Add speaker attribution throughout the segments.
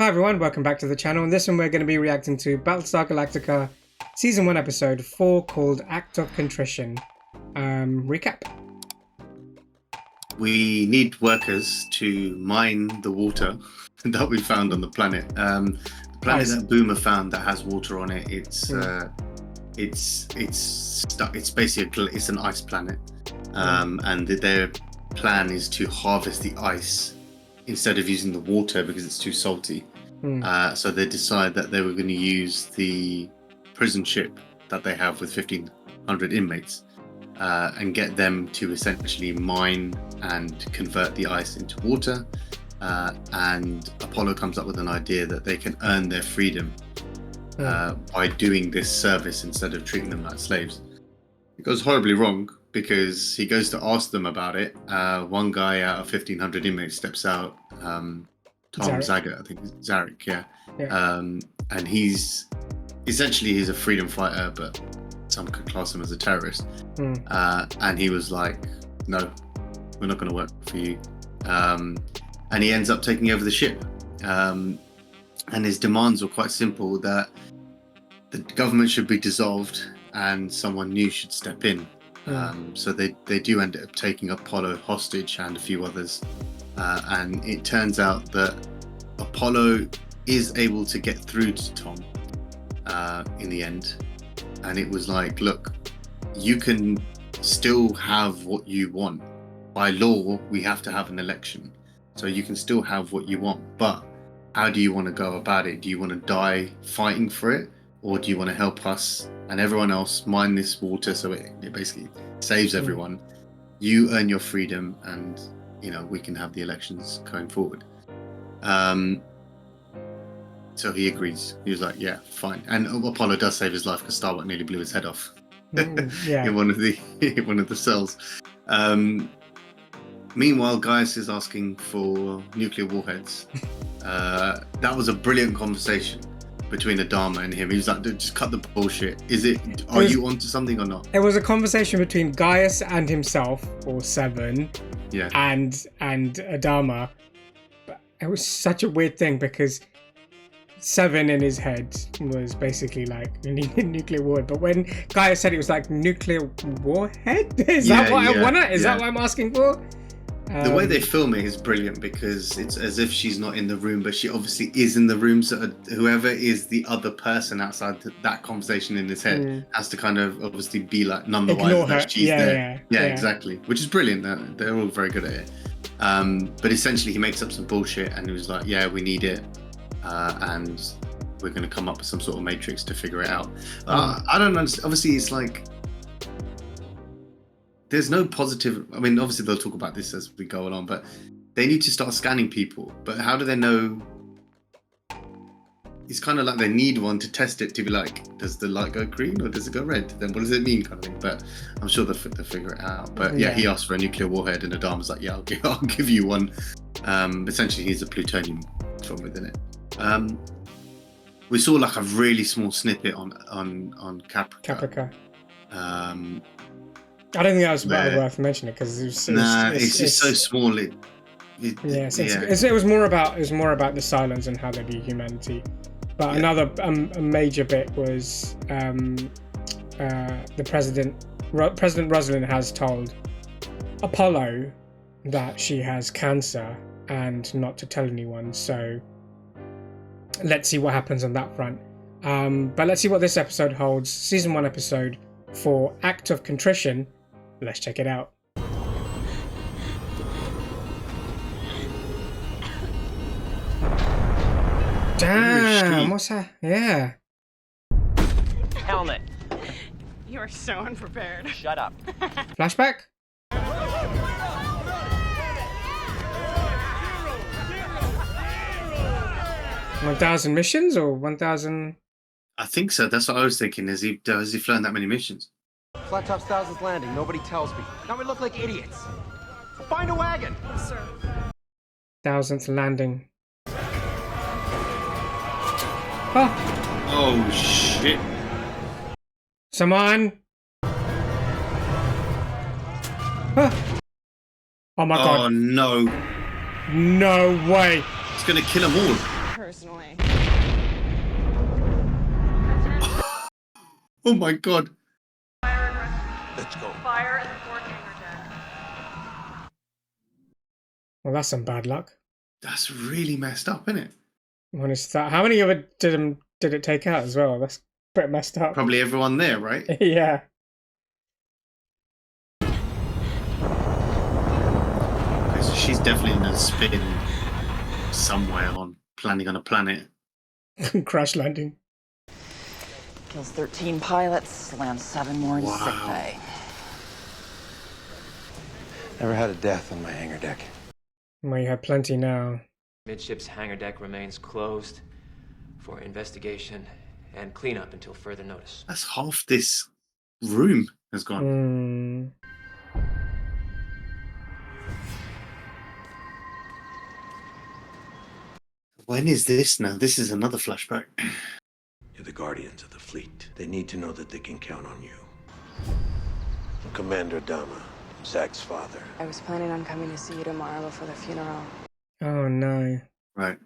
Speaker 1: everyone, welcome back to the channel. In this one we're going to be reacting to Battlestar Galactica Season 1 Episode 4 called Act of Contrition. Recap.
Speaker 2: We need workers to mine the water that we found on the planet. The planet that Boomer found that has water on it, it's basically it's an ice planet. And their plan is to harvest the ice instead of using the water because it's too salty. So they decide that they were going to use the prison ship that they have with 1,500 inmates and get them to essentially mine and convert the ice into water. And Apollo comes up with an idea that they can earn their freedom by doing this service instead of treating them like slaves. It goes horribly wrong because he goes to ask them about it. One guy out of 1,500 inmates steps out, Tom Zagat, I think Zarek, yeah. And he's a freedom fighter, but some could class him as a terrorist. And he was like, no, we're not going to work for you. And he ends up taking over the ship. And his demands were quite simple, that the government should be dissolved and someone new should step in. So they do end up taking Apollo hostage and a few others. And it turns out that Apollo is able to get through to Tom in the end. And it was like, look, you can still have what you want. By law, we have to have an election. So you can still have what you want. But how do you want to go about it? Do you want to die fighting for it? Or do you want to help us and everyone else mine this water so it basically saves everyone? You earn your freedom and, you know, we can have the elections going forward. So he agrees. He was like, yeah, fine. And Apollo does save his life because Starbuck nearly blew his head off in one of the cells. Meanwhile, Gaius is asking for nuclear warheads. That was a brilliant conversation between Adama and him. He was like, dude, just cut the bullshit. Are you onto something or not?
Speaker 1: It was a conversation between Gaius and himself, or Seven, and Adama. But it was such a weird thing because Seven in his head was basically like, we need a nuclear warhead. But when Gaius said it was like nuclear warhead, is that what I want? Is that what I'm asking for?
Speaker 2: The way they film it is brilliant because it's as if she's not in the room, but she obviously is in the room. So whoever is the other person outside that conversation in his head has to kind of obviously be like none the wiser that she's there. Yeah, exactly. Which is brilliant. They're all very good at it. But essentially he makes up some bullshit and he was like, yeah, we need it. And we're going to come up with some sort of matrix to figure it out. I don't understand. Obviously it's like, there's no positive. I mean, obviously they'll talk about this as we go along, but they need to start scanning people. But how do they know? It's kind of like they need one to test it to be like, does the light go green or does it go red? Then what does it mean, kind of thing? But I'm sure they'll figure it out. But yeah, he asked for a nuclear warhead, and Adama's like, yeah, I'll give you one. Essentially, he's a plutonium from within it. We saw like a really small snippet on Caprica.
Speaker 1: I don't think that was worth mentioning because it's
Speaker 2: just so small. It was more about the silence and how they view humanity. But another a major bit was the President Rosalind has told Apollo that she has cancer and not to tell anyone. So let's see what happens on that front. But let's see what this episode holds. Season 1 episode 4, Act of Contrition. Let's check it out. Damn, what's that? Yeah.
Speaker 3: Helmet.
Speaker 4: You are so unprepared.
Speaker 3: Shut up.
Speaker 1: Flashback? 1,000 missions or 1,000?
Speaker 2: I think so. That's what I was thinking. Has he flown that many missions?
Speaker 5: Flat Top's 1000th landing. Nobody tells me. Now we look like idiots. Find a wagon.
Speaker 4: Yes, sir.
Speaker 1: 1000th landing.
Speaker 2: Oh shit!
Speaker 1: Someone! Oh my god!
Speaker 2: Oh no!
Speaker 1: No way!
Speaker 2: It's gonna kill them all.
Speaker 4: personally.
Speaker 2: Oh my god.
Speaker 3: Let's go.
Speaker 4: Fire in the port hangar deck.
Speaker 1: Well, that's some bad luck.
Speaker 2: That's really messed up, isn't it?
Speaker 1: Honest, how many of it did it take out as well? That's pretty messed up.
Speaker 2: Probably everyone there, right?
Speaker 1: Yeah.
Speaker 2: Okay, so she's definitely in a spin somewhere on landing on a planet.
Speaker 1: Crash landing.
Speaker 6: Kills 13 pilots, lands 7 more in sick bay.
Speaker 5: Never had a death on my hangar deck.
Speaker 1: Well, you have plenty now.
Speaker 7: Midship's hangar deck remains closed for investigation and cleanup until further notice.
Speaker 2: That's half this room has gone. When is this now? This is another flashback.
Speaker 3: You're the guardians of the fleet. They need to know that they can count on you. Commander Dama, Zach's father.
Speaker 8: I was planning on coming to see you tomorrow before the funeral.
Speaker 1: Oh no.
Speaker 2: Right.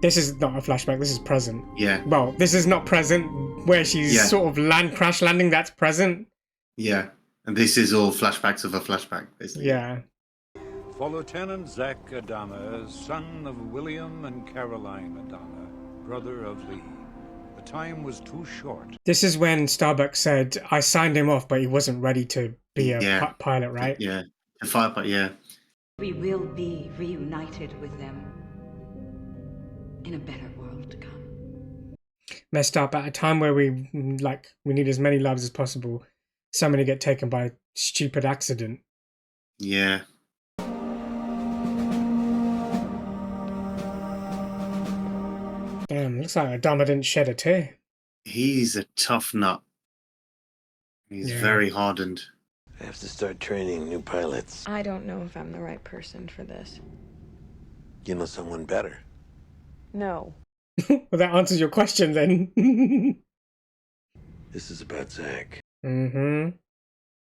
Speaker 1: This is not a flashback, this is present.
Speaker 2: Yeah.
Speaker 1: Well, this is not present where she's sort of crash landing, that's present.
Speaker 2: Yeah. And this is all flashbacks of a flashback, basically.
Speaker 1: Yeah.
Speaker 9: For Lieutenant Zach Adama, son of William and Caroline Adama, brother of Lee. The time was too short.
Speaker 1: This is when Starbuck said, I signed him off, but he wasn't ready to be a pilot, right?
Speaker 2: Yeah. A firefighter, yeah.
Speaker 10: We will be reunited with them in a better world to come.
Speaker 1: Messed up at a time where we need as many lives as possible. So many get taken by a stupid accident.
Speaker 2: Yeah.
Speaker 1: Damn, looks like Adama didn't shed a tear.
Speaker 2: He's a tough nut. He's very hardened.
Speaker 3: I have to start training new pilots.
Speaker 8: I don't know if I'm the right person for this.
Speaker 3: You know someone better?
Speaker 8: No.
Speaker 1: Well, that answers your question then.
Speaker 3: This is about Zach.
Speaker 1: Mm-hmm.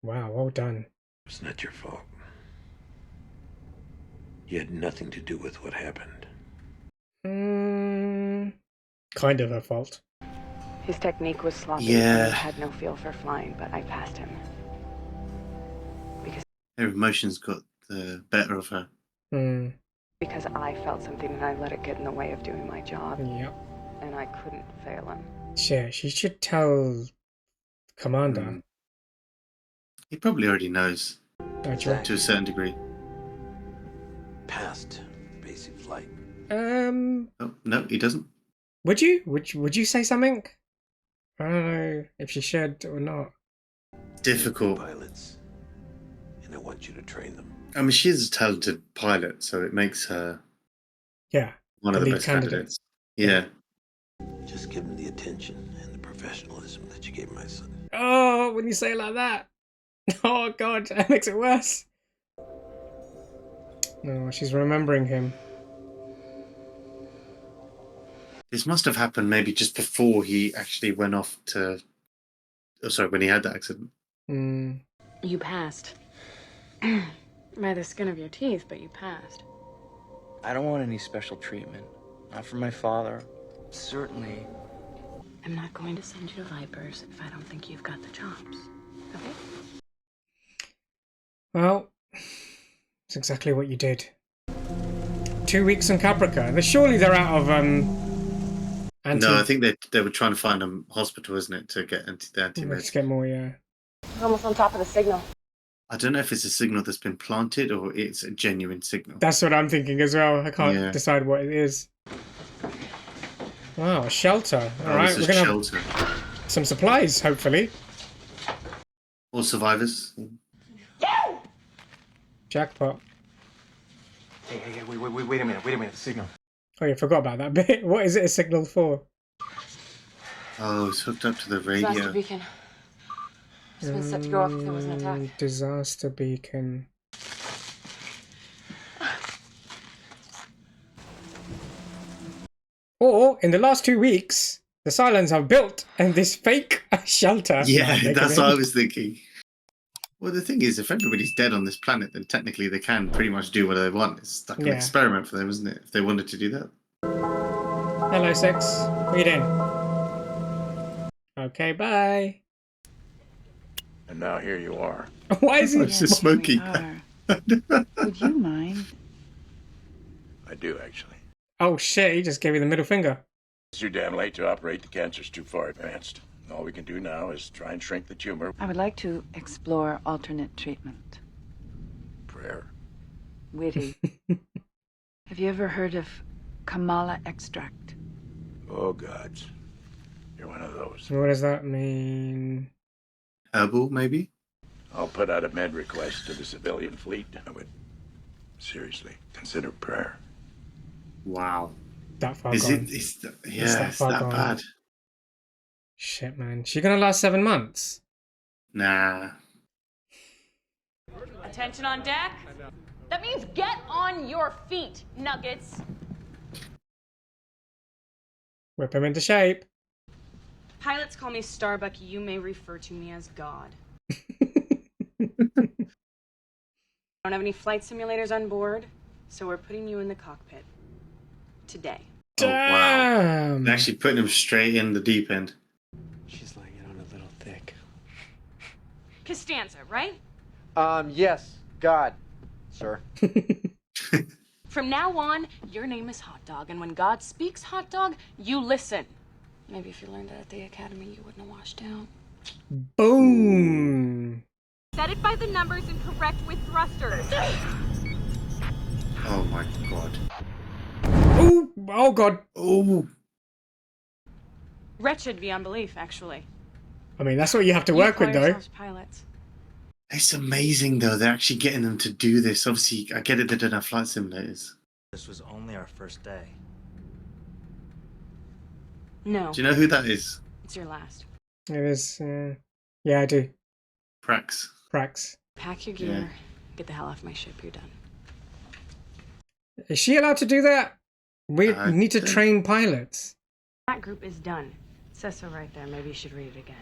Speaker 1: Wow, well done.
Speaker 3: It's not your fault. You had nothing to do with what happened.
Speaker 1: Kind of her fault.
Speaker 8: His technique was sloppy.
Speaker 2: Yeah.
Speaker 8: He had no feel for flying, but I passed him. Because
Speaker 2: Her emotions got the better of her.
Speaker 8: Because I felt something and I let it get in the way of doing my job.
Speaker 1: Yep.
Speaker 8: And I couldn't fail him.
Speaker 1: Yeah, she should tell Commander.
Speaker 2: He probably already knows.
Speaker 1: Zach.
Speaker 2: To a certain degree.
Speaker 3: Past basic flight.
Speaker 2: Oh, no, he doesn't.
Speaker 1: Would you? Would you say something? I don't know if she should or not.
Speaker 2: Difficult.
Speaker 3: Pilots. And I want you to train them.
Speaker 2: I mean, she's a talented pilot, so it makes her one of the best candidates. Yeah.
Speaker 3: Just give them the attention and the professionalism that you gave my son.
Speaker 1: Oh, when you say it like that. Oh, God, that makes it worse. No, she's remembering him.
Speaker 2: This must have happened maybe just before he actually went off to... Oh, sorry, when he had the accident.
Speaker 8: You passed. By the skin of your teeth, but you passed.
Speaker 11: I don't want any special treatment. Not from my father. Certainly.
Speaker 8: I'm not going to send you to Vipers if I don't think you've got the chops. Okay?
Speaker 1: Well, it's exactly what you did. 2 weeks in Caprica. Surely they're out of
Speaker 2: No, I think they were trying to find a hospital, isn't it, to get the anti-meds.
Speaker 1: Let's get more, yeah.
Speaker 8: We're almost on top of the signal.
Speaker 2: I don't know if it's a signal that's been planted or it's a genuine signal.
Speaker 1: That's what I'm thinking as well. I can't decide what it is. Wow, a shelter. All right, we're going to have some supplies, hopefully.
Speaker 2: Or survivors.
Speaker 1: Jackpot.
Speaker 5: Hey, wait a minute, the signal.
Speaker 1: Oh, you forgot about that bit. What is it a signal for?
Speaker 2: Oh, it's hooked up to the radio.
Speaker 8: Disaster beacon. It's been set to go off if there was an attack.
Speaker 1: Disaster beacon. Or, in the last 2 weeks, the Cylons have built this fake shelter.
Speaker 2: Yeah, that's what I was thinking. Well, the thing is, if everybody's dead on this planet, then technically they can pretty much do whatever they want. It's like an experiment for them, isn't it? If they wanted to do that.
Speaker 1: Hello, Six. What are you doing? Okay, bye.
Speaker 12: And now here you are.
Speaker 1: Why is he?
Speaker 2: It's just smoking.
Speaker 6: Would you mind?
Speaker 12: I do, actually.
Speaker 1: Oh shit! He just gave you the middle finger.
Speaker 12: It's too damn late to operate. The cancer's too far advanced. All we can do now is try and shrink the tumor.
Speaker 6: I would like to explore alternate treatment.
Speaker 12: Prayer.
Speaker 6: Witty. Have you ever heard of Kamala extract?
Speaker 12: Oh, gods. You're one of those.
Speaker 1: What does that mean?
Speaker 2: Herbal, maybe?
Speaker 12: I'll put out a med request to the civilian fleet. I would seriously consider prayer.
Speaker 2: Wow.
Speaker 1: That far
Speaker 2: Is
Speaker 1: gone.
Speaker 2: it? It's that bad.
Speaker 1: Shit, man. She gonna last 7 months?
Speaker 2: Nah.
Speaker 13: Attention on deck. That means get on your feet, Nuggets.
Speaker 1: Whip him into shape.
Speaker 13: Pilots call me Starbuck. You may refer to me as God. Don't have any flight simulators on board, so we're putting you in the cockpit. Today.
Speaker 2: Oh, wow. They're actually putting him straight in the deep end.
Speaker 11: She's laying it on a little thick.
Speaker 13: Costanza, right?
Speaker 5: Yes. God, sir.
Speaker 13: From now on, your name is Hot Dog, and when God speaks Hot Dog, you listen. Maybe if you learned it at the academy, you wouldn't have washed out.
Speaker 1: Boom.
Speaker 13: Set it by the numbers and correct with thrusters.
Speaker 2: Oh my god.
Speaker 1: Ooh, oh god.
Speaker 2: Oh.
Speaker 13: Wretched beyond belief, actually.
Speaker 1: I mean, that's what you have to work with, though.
Speaker 13: Pilots.
Speaker 2: It's amazing, though. They're actually getting them to do this. Obviously, I get it, they don't have flight simulators.
Speaker 11: This was only our first day.
Speaker 13: No.
Speaker 2: Do you know who that is?
Speaker 13: It's your last.
Speaker 1: It is, yeah, I do.
Speaker 2: Prax.
Speaker 1: Prax.
Speaker 13: Pack your gear. Yeah. Get the hell off my ship. You're done.
Speaker 1: Is she allowed to do that? We need to train pilots.
Speaker 13: That group is done. It says so right there. Maybe you should read it again.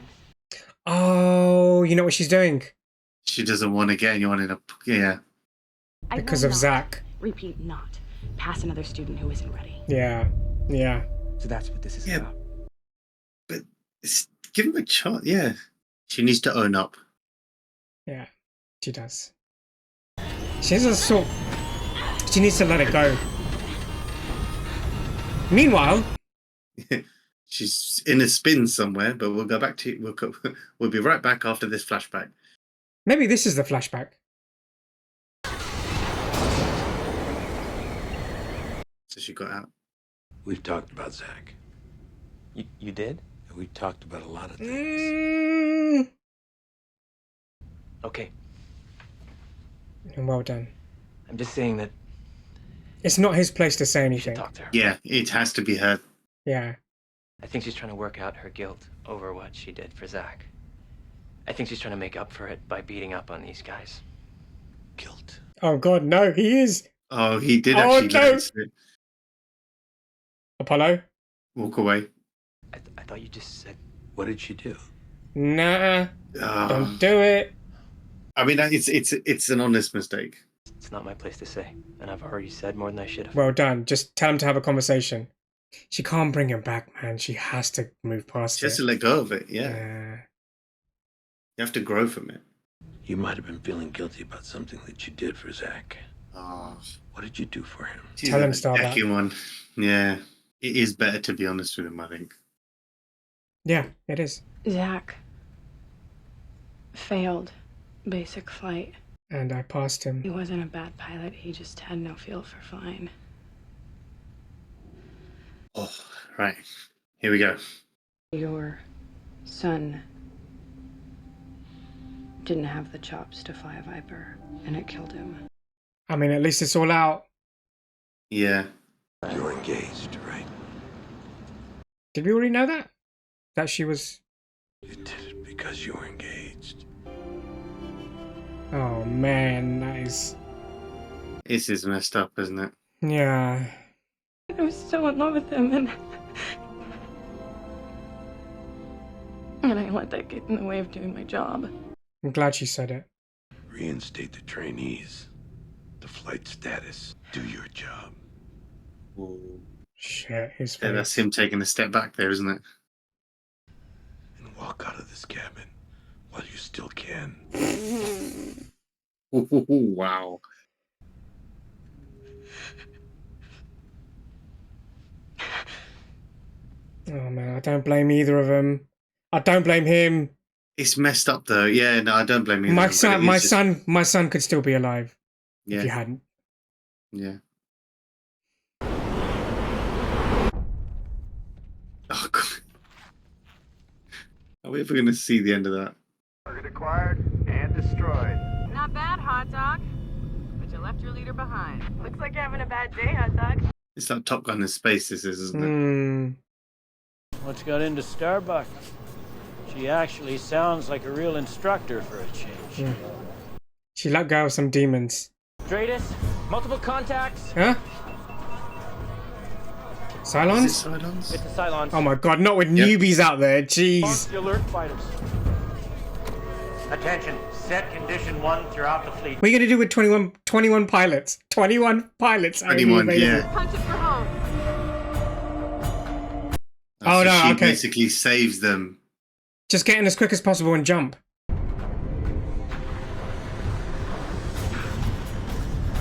Speaker 1: Oh, you know what she's doing?
Speaker 2: She doesn't want to get anyone in a... Yeah.
Speaker 1: Because of Zach.
Speaker 13: Repeat, not. Pass another student who isn't ready.
Speaker 1: Yeah. Yeah.
Speaker 11: So that's what this is about.
Speaker 2: But give him a chance. Yeah. She needs to own up.
Speaker 1: Yeah, she does. She has a sort... She needs to let it go. Meanwhile...
Speaker 2: She's in a spin somewhere, but we'll go back to... We'll be right back after this flashback.
Speaker 1: Maybe this is the flashback.
Speaker 2: So she got out.
Speaker 12: We've talked about Zach.
Speaker 11: You did?
Speaker 12: And we talked about a lot of things.
Speaker 11: Okay.
Speaker 1: Well done.
Speaker 11: I'm just saying that...
Speaker 1: It's not his place to say anything.
Speaker 11: Talk to her.
Speaker 2: Yeah, it has to be her.
Speaker 1: Yeah.
Speaker 7: I think she's trying to work out her guilt over what she did for Zach. I think she's trying to make up for it by beating up on these guys.
Speaker 12: Guilt.
Speaker 1: Oh god, no, he is.
Speaker 2: Oh, he did actually
Speaker 1: no. Apollo?
Speaker 2: Walk away.
Speaker 7: I thought you just said...
Speaker 12: What did she do?
Speaker 1: Nah. Don't do it.
Speaker 2: I mean, it's an honest mistake.
Speaker 7: It's not my place to say, and I've already said more than I should have.
Speaker 1: Well done. Just tell him to have a conversation. She can't bring him back, man. She has to move past it.
Speaker 2: She has to let go of it, yeah. You have to grow from it.
Speaker 3: You might have been feeling guilty about something that you did for Zach.
Speaker 2: Oh.
Speaker 3: What did you do for him?
Speaker 1: Tell him start that.
Speaker 2: One. Yeah. It is better to be honest with him, I think.
Speaker 1: Yeah, it is.
Speaker 8: Zach failed basic flight.
Speaker 1: And I passed him.
Speaker 8: He wasn't a bad pilot. He just had no feel for flying.
Speaker 2: Oh, right. Here we go.
Speaker 8: Your son didn't have the chops to fly a Viper, and it killed him.
Speaker 1: I mean, at least it's all out.
Speaker 2: Yeah.
Speaker 3: You're engaged, right?
Speaker 1: Did we already know that? That she was...
Speaker 3: You did it because you were engaged.
Speaker 1: Oh, man, that is...
Speaker 2: This is messed up, isn't it?
Speaker 1: Yeah.
Speaker 8: I was so in love with him, and I let that get in the way of doing my job.
Speaker 1: I'm glad she said it.
Speaker 3: Reinstate the trainees. The flight status. Do your job.
Speaker 2: Ooh.
Speaker 1: Shit, his face.
Speaker 2: Yeah, that's him taking a step back there, isn't it?
Speaker 3: And walk out of this cabin while you still can.
Speaker 2: Wow.
Speaker 1: Oh man, I don't blame either of them. I don't blame him.
Speaker 2: It's messed up though. Yeah, no, I don't blame you.
Speaker 1: My son could still be alive if you hadn't.
Speaker 2: Yeah. Oh God. Are we ever going to see the end of that?
Speaker 5: Target acquired and destroyed.
Speaker 4: Not bad, hot dog. But you left your leader behind. Looks like you're having a bad day, hot dog.
Speaker 2: It's like Top Gun in space, this is, isn't it?
Speaker 14: What's got into Starbuck? She actually sounds like a real instructor for a change.
Speaker 1: She let go of some demons.
Speaker 7: Dratus, multiple contacts.
Speaker 1: Huh? Cylons?
Speaker 2: Is it Cylons?
Speaker 7: It's the Cylons.
Speaker 1: Oh my god, not with newbies out there, jeez.
Speaker 7: The alert fighters.
Speaker 5: Attention, set condition 1 throughout the fleet.
Speaker 1: What are you gonna do with 21 pilots? 21 pilots.
Speaker 2: 21, yeah.
Speaker 4: Punch it for home.
Speaker 1: Oh no,
Speaker 2: she
Speaker 1: okay.
Speaker 2: basically saves them.
Speaker 1: Just get in as quick as possible and jump.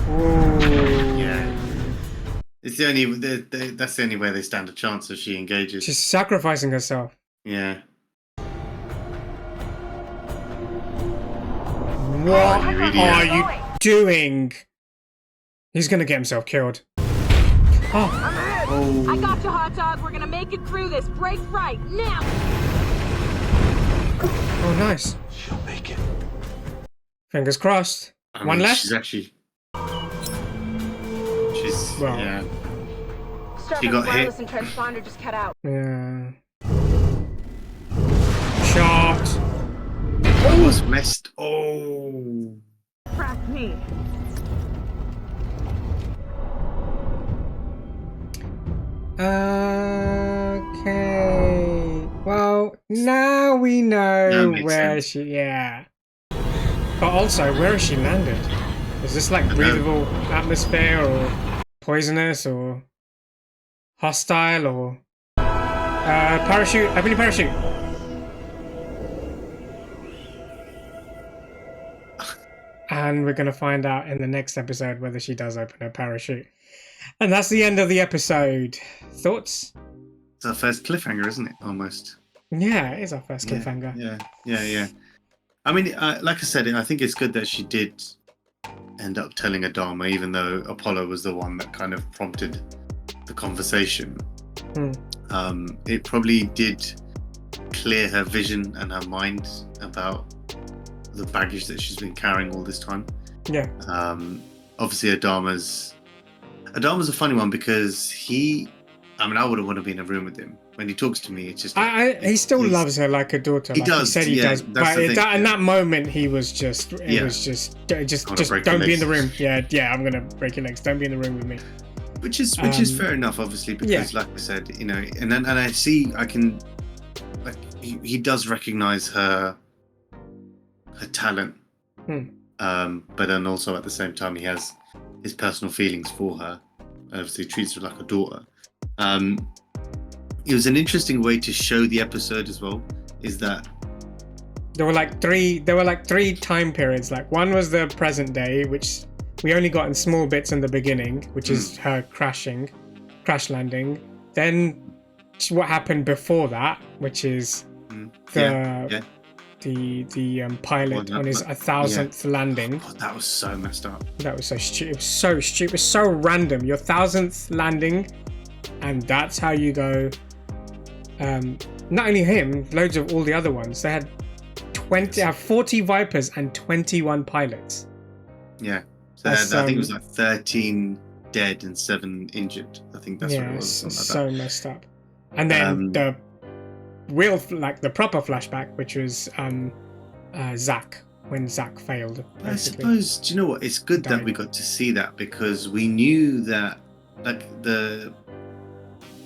Speaker 1: Ooh.
Speaker 2: Yeah. It's the only. That's the only way they stand a chance if she engages.
Speaker 1: She's sacrificing herself.
Speaker 2: Yeah.
Speaker 1: What are you doing? He's gonna get himself killed. Oh.
Speaker 4: I got you, hot dog. We're gonna make it through this. Break right now.
Speaker 1: Oh, nice.
Speaker 3: She'll make it.
Speaker 1: Fingers crossed.
Speaker 2: I
Speaker 1: One
Speaker 2: mean,
Speaker 1: left.
Speaker 2: She's actually. She's
Speaker 1: Well.
Speaker 2: yeah.
Speaker 13: Starbucks
Speaker 2: She got hit.
Speaker 13: wireless and transponder just cut out.
Speaker 1: Yeah. Shot.
Speaker 2: Almost messed. Oh.
Speaker 4: Crack me.
Speaker 1: Okay. Well, now we know where she. Yeah. But also, where has she landed? Is this like breathable atmosphere or poisonous or hostile or parachute? I believe parachute. And we're gonna find out in the next episode whether she does open her parachute. And that's the end of the episode. Thoughts?
Speaker 2: It's our first cliffhanger, isn't it? Almost.
Speaker 1: Yeah, it is our first cliffhanger.
Speaker 2: Yeah. I mean, like I said, I think it's good that she did end up telling Adama, even though Apollo was the one that kind of prompted the conversation. It probably did clear her vision and her mind about the baggage that she's been carrying all this time.
Speaker 1: Yeah.
Speaker 2: Obviously, Adama's a funny one because I wouldn't want to be in a room with him. When he talks to me, it's just...
Speaker 1: he still loves her like a daughter.
Speaker 2: He
Speaker 1: like
Speaker 2: does,
Speaker 1: He said he does. But in that moment, he was just... just don't be in the room. Yeah, I'm going to break your legs. Don't be in the room with me.
Speaker 2: Which is fair enough, obviously, because like I said, and I see, I can... Like, he does recognize her talent. But then also at the same time, he has his personal feelings for her. Obviously treats her like a daughter. It was an interesting way to show the episode as well, is that
Speaker 1: there were like three time periods. Like one was the present day, which we only got in small bits in the beginning, which is her crash landing. Then what happened before that, which is the pilot on his 1,000th landing.
Speaker 2: God, that was so messed up.
Speaker 1: That was so stupid. It was so stupid. It was so random. Your 1,000th landing, and that's how you go. Not only him, loads of all the other ones. They had 40 Vipers and 21 pilots.
Speaker 2: Yeah. So I think it was like 13 dead and 7 injured. I think that's what it was.
Speaker 1: So messed up. And then the proper flashback, which was Zach, when Zach failed. Basically.
Speaker 2: I suppose, do you know what? It's good that we got to see that, because we knew that, like the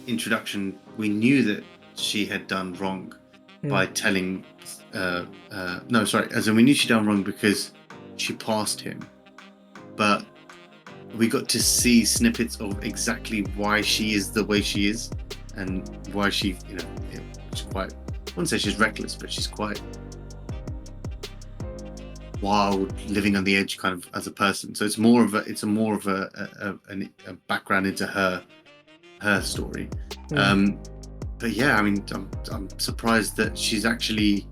Speaker 2: introduction, we knew that she had done wrong by telling. We knew she'd done wrong because she passed him, but we got to see snippets of exactly why she is the way she is, and why she, she's quite, I wouldn't say she's reckless, but she's quite wild, living on the edge kind of as a person. So it's more of a background into her story. But yeah, I mean, I'm surprised that she's actually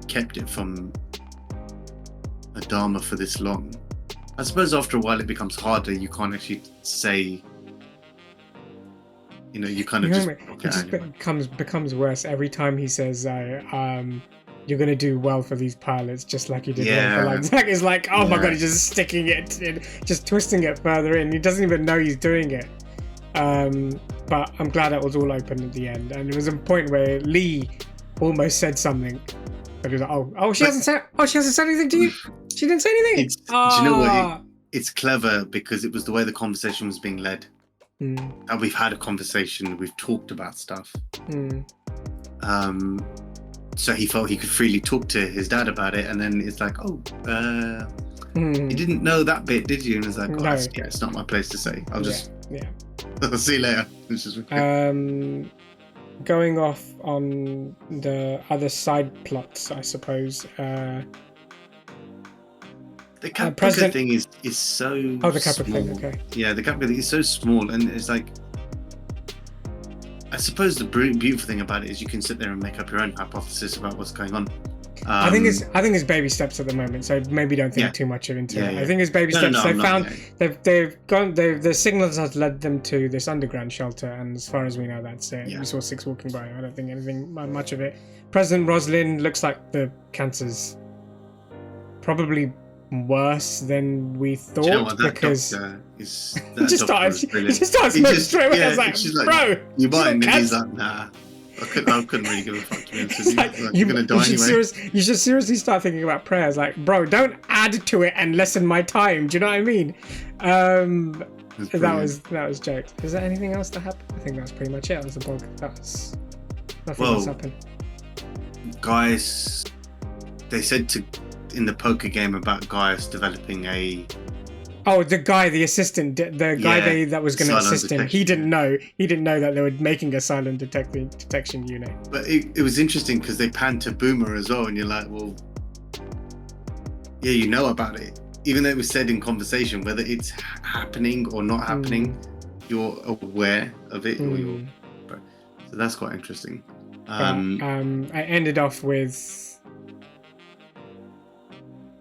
Speaker 2: kept it from Adama for this long. I suppose after a while it becomes harder. You can't actually say, you kind of
Speaker 1: it becomes worse every time he says, "You're gonna do well for these pilots," just like you did.
Speaker 2: Yeah.
Speaker 1: Like Zach is like, "Oh my god," he's just sticking it in, just twisting it further in. He doesn't even know he's doing it. But I'm glad it was all open at the end, and there was a point where Lee almost said something, but he was like, she hasn't said anything to you. She didn't say anything.
Speaker 2: Do you know what? It's clever because it was the way the conversation was being led. And we've had a conversation, we've talked about stuff. So he felt he could freely talk to his dad about it, and then it's like, you didn't know that bit, did you? And it's like, no. It's not my place to say. I'll just I'll see you later.
Speaker 1: Going off on the other side plots, I suppose.
Speaker 2: The Caprica thing is so
Speaker 1: the Caprica thing, okay.
Speaker 2: Yeah, the Caprica thing is so small, and it's like, I suppose the beautiful thing about it is you can sit there and make up your own hypothesis about what's going on.
Speaker 1: I think it's baby steps at the moment, so maybe don't think too much into it. I think it's baby steps. The signals has led them to this underground shelter, and as far as we know, that's it. We saw 6 walking by. I don't think anything much of it. President Roslin looks like the cancer's probably worse than we thought.
Speaker 2: You know what,
Speaker 1: because
Speaker 2: he just started
Speaker 1: smoking straight away. I was like, bro,
Speaker 2: you mind? And he's like, nah. I couldn't really give a fuck to be honest with you. You're gonna die anyway.
Speaker 1: You should seriously start thinking about prayers. Like, bro, don't add to it and lessen my time. Do you know what I mean? That was jokes. Is there anything else that happened? I think that's pretty much it. That was the blog. That's nothing else happened.
Speaker 2: Guys, they said in the poker game about Gaius developing a.
Speaker 1: Oh, the assistant, the guy that was going to assist him. He didn't know that they were making a silent detection unit.
Speaker 2: But it was interesting because they panned to Boomer as well, and you're like, well, yeah, you know about it. Even though it was said in conversation, whether it's happening or not happening, you're aware of it. So that's quite interesting.
Speaker 1: I ended off with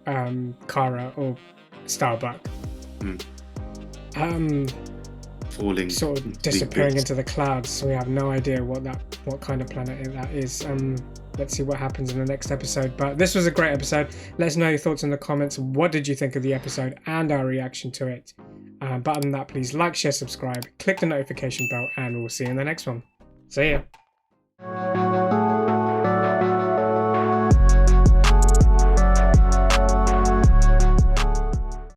Speaker 1: Kara or Starbuck.
Speaker 2: Falling,
Speaker 1: sort of disappearing into the clouds, so we have no idea what kind of planet that is. Let's see what happens in the next episode. But this was a great episode. Let us know your thoughts in the comments. What did you think of the episode and our reaction to it? But other than that, please like, share, subscribe, click the notification bell, and we'll see you in the next one. See ya.